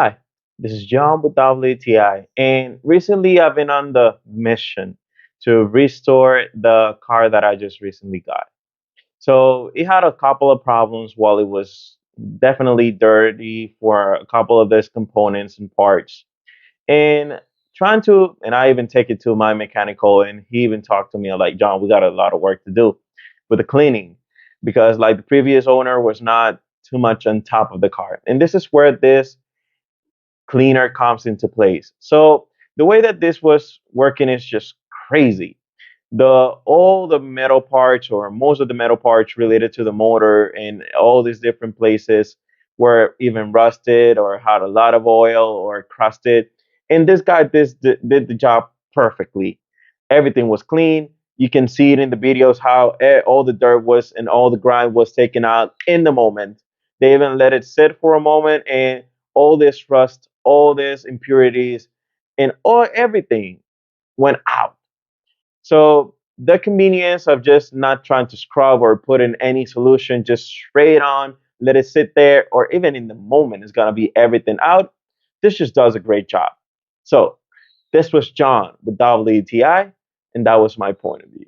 Hi, this is John with WTI, and recently I've been on the mission to restore the car that I just recently got. So it had a couple of problems while it was definitely dirty for a couple of its components and parts. And and I even take it to my mechanical, and he even talked to me like, John, we got a lot of work to do with the cleaning because like the previous owner was not too much on top of the car. And this is where this cleaner comes into place. So the way that this was working is just crazy. The all the metal parts or most of the metal parts related to the motor and all these different places were even rusted or had a lot of oil or crusted. And this guy did the job perfectly. Everything was clean. You can see it in the videos how all the dirt was and all the grime was taken out in the moment. They even let it sit for a moment, and all this rust, all these impurities, and all everything went out. So the convenience of just not trying to scrub or put in any solution, just straight on, let it sit there, or even in the moment, is gonna be everything out. This just does a great job. So this was John with WTI, and that was my point of view.